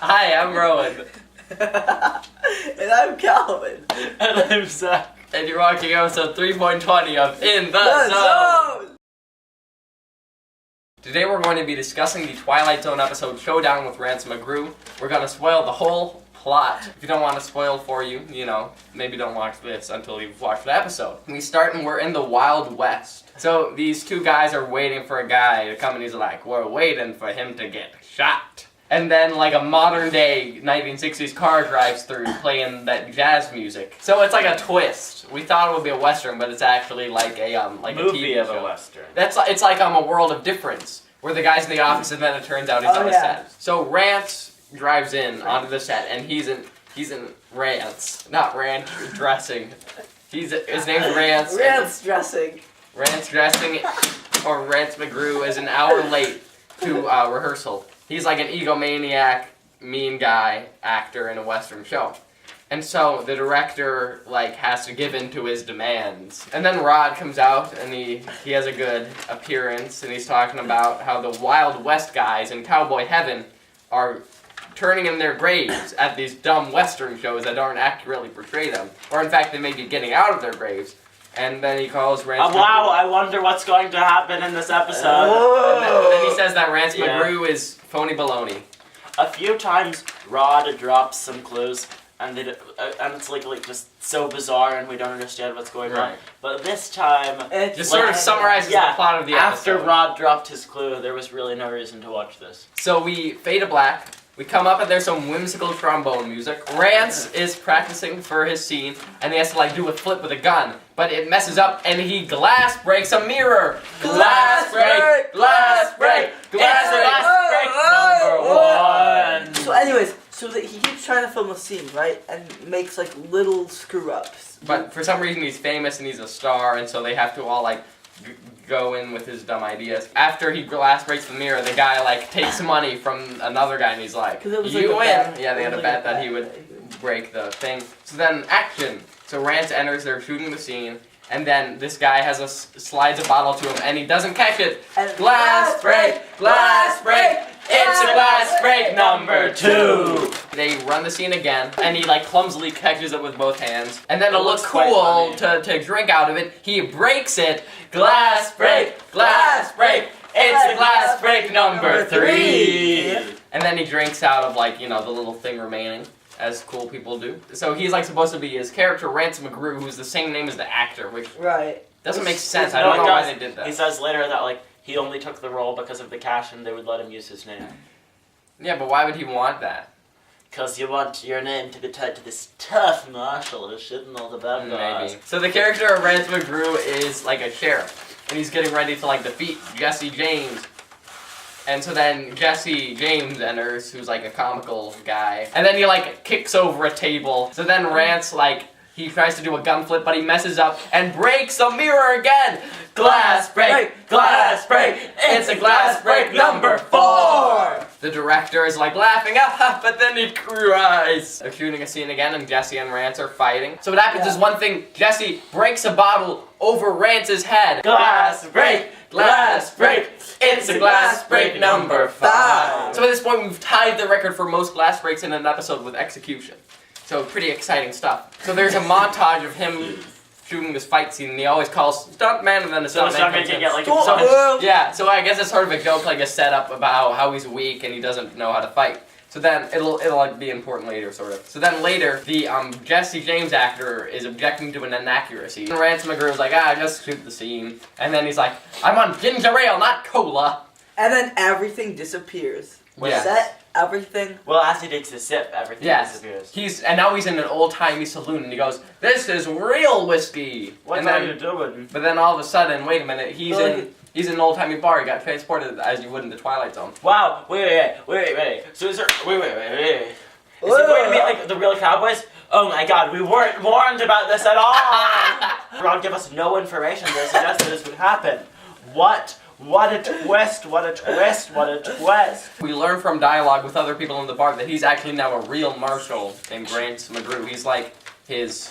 Hi, I'm Rowan. And I'm Calvin. And I'm Zach. And you're watching episode 3.20 of In the Zone. Today we're going to be discussing the Twilight Zone episode Showdown with Rance McGrew. We're going to spoil the whole plot. If you don't want it spoiled for you, maybe don't watch this until you've watched the episode. We start and we're in the Wild West. So these two guys are waiting for a guy to come and he's like, we're waiting for him to get shot. And then like a modern day 1960s car drives through playing that jazz music. So it's like a twist. We thought it would be a Western, but it's actually like a movie a TV of show. a Western. It's like a World of Difference, where the guy's in the office and then it turns out he's on the set. So Rance drives in onto the set and he's in Rance, not ranch dressing. His name's Rance. Rance dressing. Rance dressing, or Rance McGrew is an hour late to rehearsal. He's like an egomaniac, mean guy actor in a Western show. And so the director has to give in to his demands. And then Rod comes out and he has a good appearance and he's talking about how the Wild West guys in Cowboy Heaven are turning in their graves at these dumb Western shows that don't accurately portray them. Or in fact, they may be getting out of their graves. And then he calls Rance wow, I wonder what's going to happen in this episode. And then he says that Rance McGrew is phony baloney. A few times, Rod drops some clues, and it's like just so bizarre, and we don't understand what's going on. But this time, it just sort of summarizes the plot of the episode. After Rod dropped his clue, there was really no reason to watch this. So we fade to black. We come up and there's some whimsical trombone music. Rance is practicing for his scene, and he has to do a flip with a gun, but it messes up, and he glass breaks a mirror. Glass break, glass break, glass break number 1. So anyways, he keeps trying to film a scene, right? And makes little screw ups. But for some reason he's famous and he's a star, and so they have to all go in with his dumb ideas. After he glass breaks the mirror, the guy takes money from another guy and he's like, you win. Yeah, they had a bet that he would break the thing. So then action. So Rance enters, they're shooting the scene, and then this guy slides a bottle to him and he doesn't catch it. And glass break, it's a glass break number 2. They run the scene again, and he clumsily catches it with both hands. And then to look cool, to drink out of it, he breaks it. Glass break, it's a glass break number 3. And then he drinks out of the little thing remaining, as cool people do. So he's supposed to be his character, Rance McGrew, who's the same name as the actor, which doesn't make sense. I don't know why they did that. He says later that he only took the role because of the cash and they would let him use his name. Yeah, but why would he want that? Because you want your name to be tied to this tough marshal who's shooting all the bad guys. Maybe. So the character of Rance McGrew is a sheriff, and he's getting ready to defeat Jesse James. And so then Jesse James enters, who's a comical guy, and then he kicks over a table. So then Rance he tries to do a gun flip, but he messes up and breaks the mirror again. Glass break, it's a glass break number 4. The director is laughing, but then he cries. They're shooting a scene again, and Jesse and Rance are fighting. So what happens is one thing, Jesse breaks a bottle over Rance's head. Glass break, it's a glass break number 5. So at this point, we've tied the record for most glass breaks in an episode with execution. So pretty exciting stuff. So there's a montage of him shooting this fight scene, and he always calls stuntman, and then the stuntman comes in. So I guess it's sort of a joke, a setup about how he's weak and he doesn't know how to fight. So then it'll be important later, sort of. So then later, the Jesse James actor is objecting to an inaccuracy. And Rance McGrew is just shoot the scene. And then he's I'm on ginger ale, not cola. And then everything disappears. Everything. Well, as he takes a sip, everything disappears. And now he's in an old-timey saloon, and he goes, "This is real whiskey." What are you doing? But then all of a sudden, wait a minute, he's in an old-timey bar. He got transported as you would in the Twilight Zone. Wow! Wait! So is there? Wait! Is he going to meet the real cowboys? Oh my God! We weren't warned about this at all. Ron gave us no information to suggest that this would happen. What? What a twist, what a twist, what a twist. We learn from dialogue with other people in the bar that he's actually now a real marshal named Rance McGrew. He's his,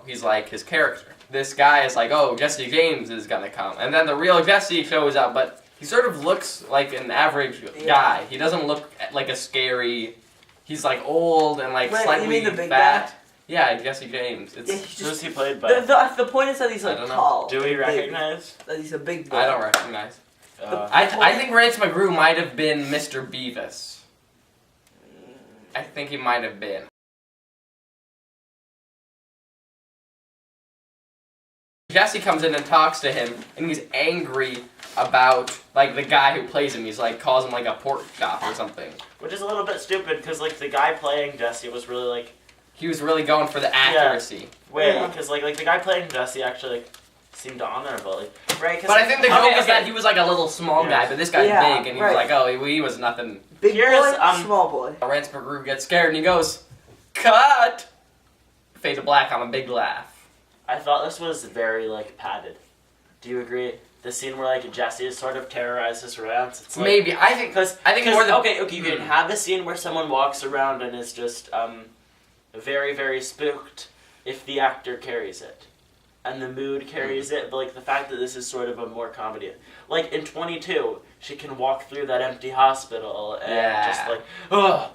he's his character. This guy is oh, Jesse James is gonna come. And then the real Jesse shows up, but He sort of looks like an average guy. He doesn't look like a scary. He's like old and like Wait, slightly you mean the big fat. guy? Yeah, Jesse James. It's, Yeah, he's Who's just, he played by? the point is that he's I like don't know. tall. Do we big. recognize? That he's a big boy. I don't recognize. Uh, I think Rance McGrew might have been Mr. Beavis. I think he might have been. Jesse comes in and talks to him, and he's angry about, like, the guy who plays him. He's, like, calls him, like, a pork chop or something. which is a little bit stupid, because, like, the guy playing Jesse was really, like... He was really going for the accuracy. Wait, Yeah. because, like, the guy playing Jesse actually, like, seemed honorable. Like, right? But I think the joke is that he was, like, a little small Yeah. guy, but this guy's Yeah, big, and he was right. like, oh, he was nothing. Big Here's, boy, small boy. Rance McGrew gets scared, and he goes, cut! Fade to black on a big laugh. I thought this was very, like, padded. Do you agree? The scene where, like, Jesse sort of terrorizes Rance. It's like, Maybe. I think more than... okay, you can have a scene where someone walks around and is just, very, very spooked if the actor carries it. And the mood carries it, but, like, the fact that this is sort of a more comedy. Like, in 22, she can walk through that empty hospital and just, like, ugh.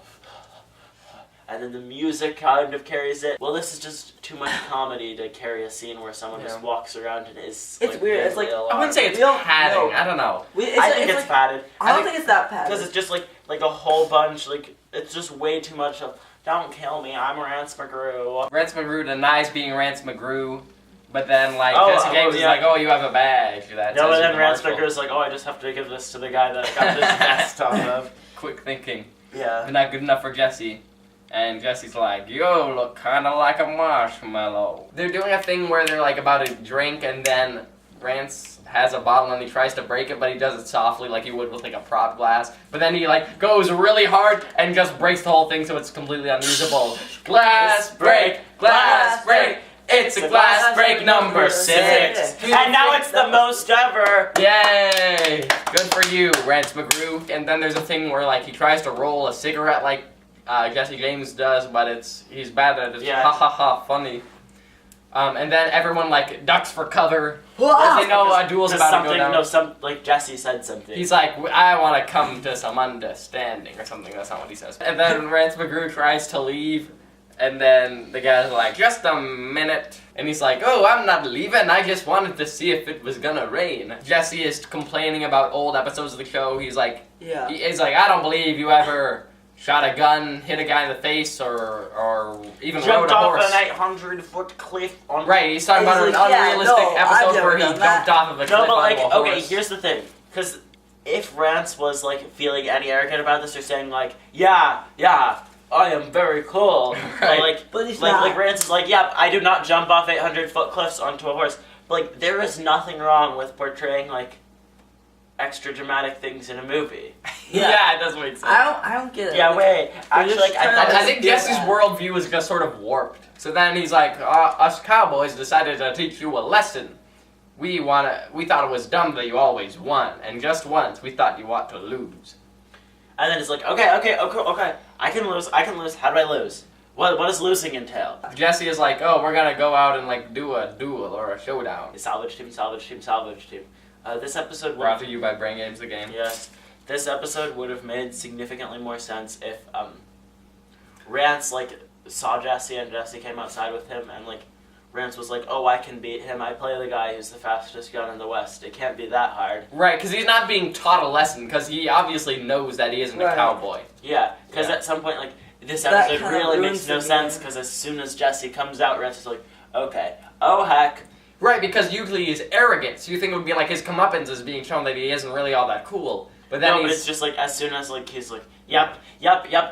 And then the music kind of carries it. Well, this is just too much comedy to carry a scene where someone just walks around and is. It's like, weird. It's really like- alarmed. I wouldn't say it's We don't padding. know. I don't know. I think it's like, padded. I don't think it's that bad. Because it's just like a whole bunch. Like it's just way too much of. Don't kill me. I'm Rance McGrew. Rance McGrew denies being Rance McGrew, but then, like, Oh, Jesse James is yeah. like, oh, you have a badge. That No, says and then you're Rance Marshall. McGrew's like, oh, I just have to give this to the guy that got this vest off of. Quick thinking. Yeah. Not good enough for Jesse. And Jesse's like, you look kind of like a marshmallow. They're doing a thing where they're, like, about to drink, and then Rance has a bottle and he tries to break it, but he does it softly like he would with, like, a prop glass. But then he, like, goes really hard and just breaks the whole thing so it's completely unusable. Glass break! Glass break! It's a glass break number 6! And now it's the most ever. Yay! Good for you, Rance McGrew. And then there's a thing where, like, he tries to roll a cigarette like Jesse James does, but he's bad at it. It's ha ha ha funny. And then everyone, like, ducks for cover. Because they know a duel's about to go down. Like Jesse said something. He's like, I want to come to some understanding or something. That's not what he says. And then Rance McGrew tries to leave. And then the guy's like, just a minute. And he's like, oh, I'm not leaving. I just wanted to see if it was gonna rain. Jesse is complaining about old episodes of the show. He's like, he's like, I don't believe you ever shot a gun, hit a guy in the face, or even rode jumped a off horse. an 800-foot cliff on. Right, he's talking about He's an like, yeah, unrealistic no, I've episode never where he done jumped that. off of a cliff No, but like, onto a okay, horse. here's the thing, because if Rance was like feeling any arrogant about this, or saying like, yeah, I am very cool, Right. But he's like not. Rance is like, yep, I do not jump off 800-foot cliffs onto a horse. But like, there is nothing wrong with portraying like extra dramatic things in a movie. Yeah, it does make sense. I don't get it. Yeah, wait, actually, like, I thought I think do Jesse's that. worldview is just sort of warped. So then he's like, us cowboys decided to teach you a lesson. We thought it was dumb that you always won, and just once we thought you ought to lose. And then it's like, okay, I can lose. How do I lose? What does losing entail? Jesse is like, oh, we're gonna go out and like do a duel or a showdown. Salvage team. This episode Brought to you by Brain Games the Game. Yes. This episode would have made significantly more sense if Rance like saw Jesse and Jesse came outside with him and like Rance was like, oh, I can beat him. I play the guy who's the fastest gun in the West. It can't be that hard. Right, because he's not being taught a lesson, because he obviously knows that he isn't a Right. cowboy. Yeah, because Yeah. at some point, like, this That episode kinda really ruins makes no the sense, game. because as soon as Jesse comes out, Rance is like, okay, oh heck. Right, because usually he's arrogant, so you think it would be like his comeuppance is being shown that he isn't really all that cool. But then No, but it's just like, as soon as like he's like, yep,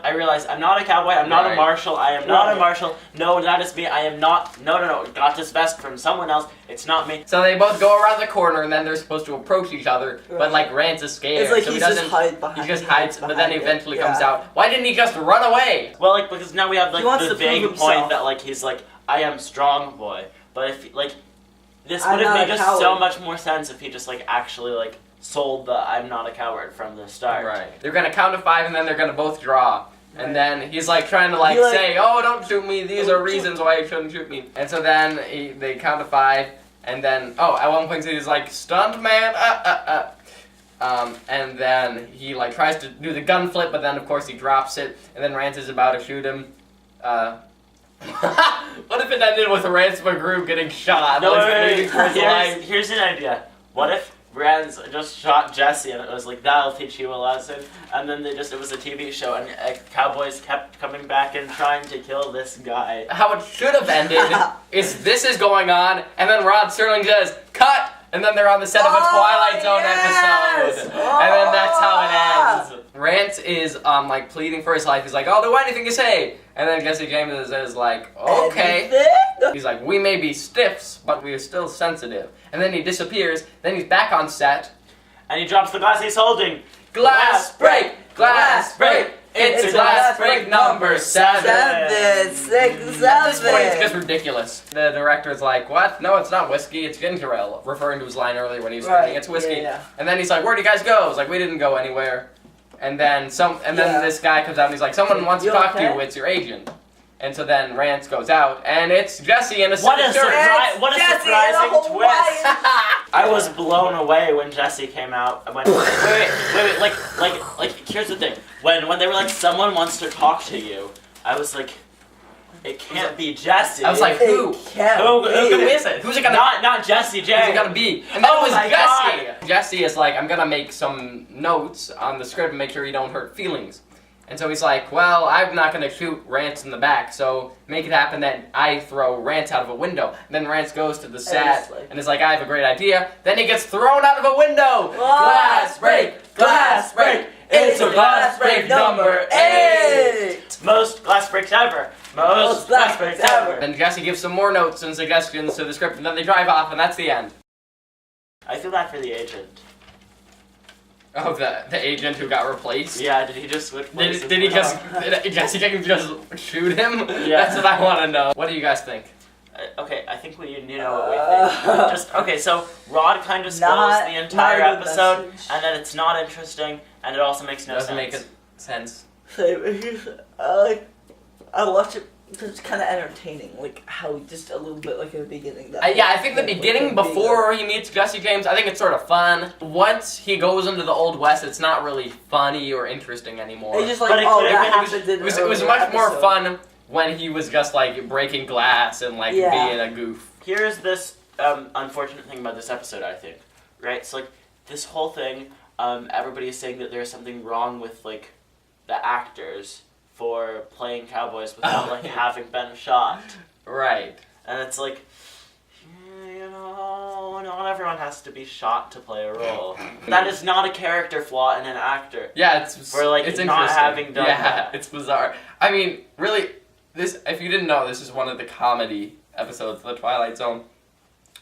I realize I'm not a cowboy, I'm not a Right. marshal, I am not a Right. marshal, no, that is me, I am not, no, got this vest from someone else, it's not me. So they both go around the corner, and then they're supposed to approach each other. But Right. like Rance is scared, It's like so he he's just doesn't. hide behind. He just he hides, but then behind it. eventually Yeah. comes out. Why didn't he just run away? Well, like, because now we have like He wants the to prove vague himself. point that like he's like, I am strong boy, but if like, this I'm would have not made a just so coward. much more sense if he just like actually like sold the I'm not a coward from the start. Right. They're gonna count to 5, and then they're gonna both draw. Right. And then he's like trying to like He, like- say, "Oh, don't shoot me. These Don't are reasons why you shouldn't shoot me." And so then they count to 5, and then at one point he's like, "Stunt man, And then he like tries to do the gun flip, but then of course he drops it, and then Rance is about to shoot him. What if it ended with Rance McGrew getting shot? No, Like, wait. for his life? Here's an idea. What if Rance just shot Jesse and it was like, that'll teach you a lesson, and then it was a TV show and cowboys kept coming back and trying to kill this guy. How it should have ended is this is going on, and then Rod Serling says, cut! And then they're on the set of a Twilight Zone episode. And then that's how it ends. Rance is like pleading for his life. He's like, I'll do anything you say. And then Jesse James is like, okay. He's like, we may be stiffs, but we are still sensitive. And then he disappears. Then he's back on set. And he drops the glass he's holding. Glass break! Glass break! It's a glass break number 7. 7, 6, 7. At this point, it's just ridiculous. The director's like, what? No, it's not whiskey, it's ginger ale. Referring to his line earlier when he was thinking it's whiskey. Yeah. And then he's like, where'd you guys go? It's like, we didn't go anywhere. And then this guy comes out and he's like, someone wants to talk to you, it's your agent. And so then Rance goes out, and it's Jesse in a What a shirt. what a surprising twist! I was blown away when Jesse came out. I went, wait, like, here's the thing. When they were like, someone wants to talk to you, I was like, it can't be Jesse. I was like, who? Who is it? Who's it gonna be? Not Jesse J. Who's it gonna be? And then it was my Jesse! God. Jesse is like, I'm gonna make some notes on the script and make sure you don't hurt feelings. And so he's like, well, I'm not going to shoot Rance in the back, so make it happen that I throw Rance out of a window. And then Rance goes to the set and is like, I have a great idea. Then he gets thrown out of a window. Glass break! Glass break! It's a glass break number 8! Most glass breaks ever. Most glass breaks ever. Then Jesse gives some more notes and suggestions to the script, and then they drive off, and that's the end. I feel bad for the agent. Oh, the agent who got replaced? Yeah, did he just switch places? Did Jesse James just shoot him? Yeah. That's what I want to know. What do you guys think? Okay, I think we know what we think. Okay, so Rod kind of spoils the entire episode, and then it's not interesting, and it also makes no sense. Doesn't make sense. I watch it. It's kind of entertaining, like how just a little bit like in the beginning. I think the beginning before he meets Jesse James, I think it's sort of fun. Once he goes into the Old West, it's not really funny or interesting anymore. It's just like, it was much more fun when he was just like breaking glass and like being a goof. Here's this unfortunate thing about this episode, I think. Right? So like this whole thing, everybody is saying that there's something wrong with like the actors for playing cowboys without having been shot. Right. And it's like, not everyone has to be shot to play a role. That is not a character flaw in an actor. Yeah, it's not having done that. It's bizarre. I mean, really, this, if you didn't know, this is one of the comedy episodes of the Twilight Zone.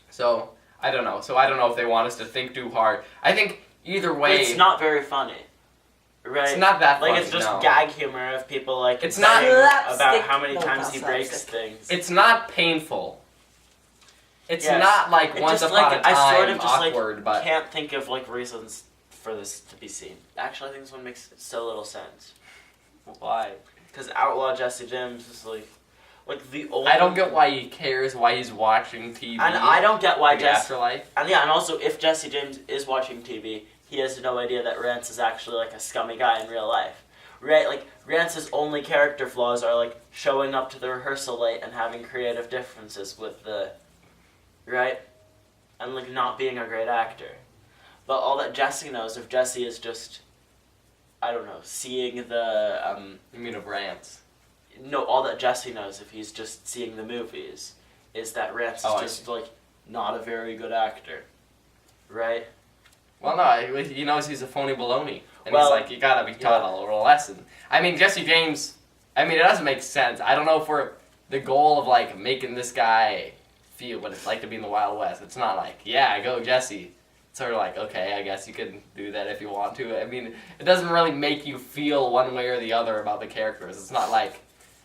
So, I don't know. So I don't know if they want us to think too hard. I think either way... It's not very funny. Right. It's not that funny, it's just gag humor of people it's not about how many times he breaks things. It's not painful. It's not like once upon a time I sort of just awkward, but can't think of like reasons for this to be seen. Actually, I think this one makes so little sense. Why? Because Outlaw Jesse James is like the old. I don't get why he cares why he's watching TV. And I don't get why Afterlife. And and also if Jesse James is watching TV. He has no idea that Rance is actually like a scummy guy in real life. Right? Like, Rance's only character flaws are like showing up to the rehearsal late and having creative differences with the... Right? And like not being a great actor. But all that Jesse knows, if Jesse is just, I don't know, seeing the... You mean of Rance? No, all that Jesse knows, if he's just seeing the movies, is that Rance is just like not a very good actor. Right? Well, no, he knows he's a phony baloney. And he's like, you gotta be taught a little lesson. I mean, Jesse James, I mean, it doesn't make sense. I don't know for the goal of, like, making this guy feel what it's like to be in the Wild West. It's not like, yeah, go Jesse. It's sort of like, okay, I guess you can do that if you want to. I mean, it doesn't really make you feel one way or the other about the characters. It's not like,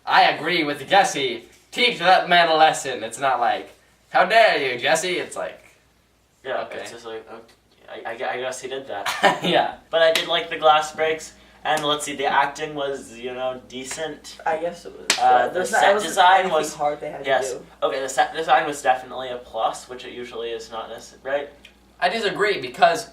I agree with Jesse, teach that man a lesson. It's not like, how dare you, Jesse? It's like, okay. It's just like, okay. I guess he did that. Yeah. But I did like the glass breaks, and let's see, the acting was, decent. I guess it was. The set design was hard they had to do. Okay, the set design was definitely a plus, which it usually is not necessary, right? I disagree because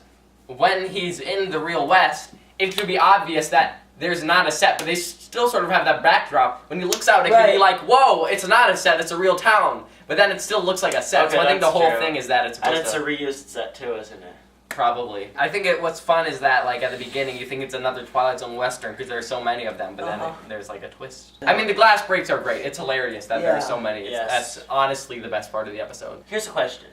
when he's in the real West, it should be obvious that there's not a set, but they still sort of have that backdrop. When he looks out, it can be like, whoa, it's not a set, it's a real town. But then it still looks like a set, Okay, so I think the whole true. thing is that it's supposed And it's to... a reused set too, isn't it? Probably. I think what's fun is that, like, at the beginning, you think it's another Twilight Zone Western, because there are so many of them, but then there's, like, a twist. I mean, the glass breaks are great. It's hilarious that there are so many. That's honestly the best part of the episode. Here's a question.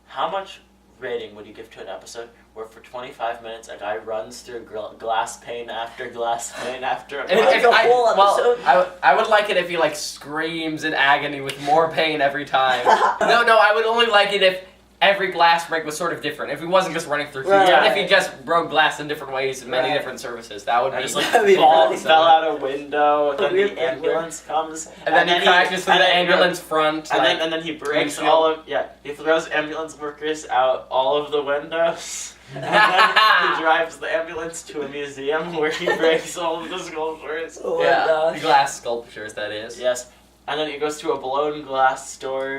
How much rating would you give to an episode where for 25 minutes a guy runs through glass pane after glass pane after... I would like it if he, like, screams in agony with more pain every time. No, I would only like it if every glass break was sort of different. If he wasn't just running through, if he just broke glass in different ways in many different surfaces, that would be just like really fell out a window, then the ambulance comes, and then he crashes through the ambulance front, and then he breaks he throws ambulance workers out all of the windows. And then he drives the ambulance to a museum where he breaks all of the sculptures. Oh my gosh. The glass sculptures, that is. Yes. And then he goes to a blown glass store.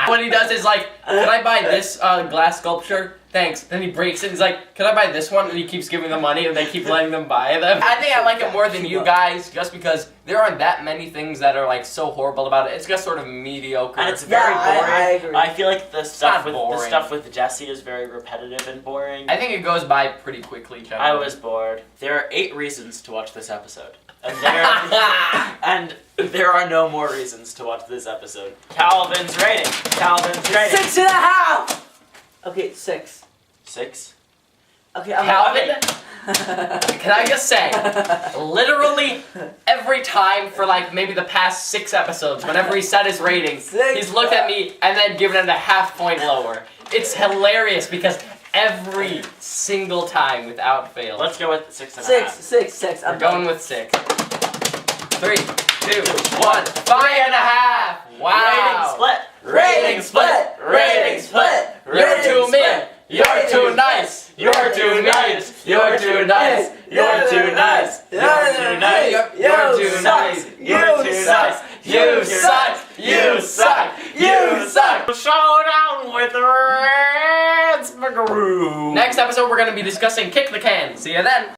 What he does is like, can I buy this glass sculpture? Thanks. Then he breaks it. He's like, can I buy this one? And he keeps giving them money, and they keep letting them buy them. I think I like it more than you guys, just because there aren't that many things that are like so horrible about it. It's just sort of mediocre. And it's very boring. I agree. I feel like the stuff with Jesse is very repetitive and boring. I think it goes by pretty quickly, generally. I was bored. There are 8 reasons to watch this episode. And there are no more reasons to watch this episode. Calvin's rating. 6.5! Okay, 6. 6? Okay, Calvin, can I just say, literally every time for like maybe the past 6 episodes, whenever he said his rating, he's looked at me and then given it a half point lower. It's hilarious because every single time, without fail. Let's go with 6.5. 6. We're going with 6. 3, 2, 1, 5.5! Wow! Rating split! You're too mean! You're too nice! You're too nice! You're too nice! You're too nice! You're too nice! You're too nice! You're too nice! You suck! You suck! You suck! Showdown with Rance McGrew! Next episode, we're going to be discussing Kick the Can. See you then!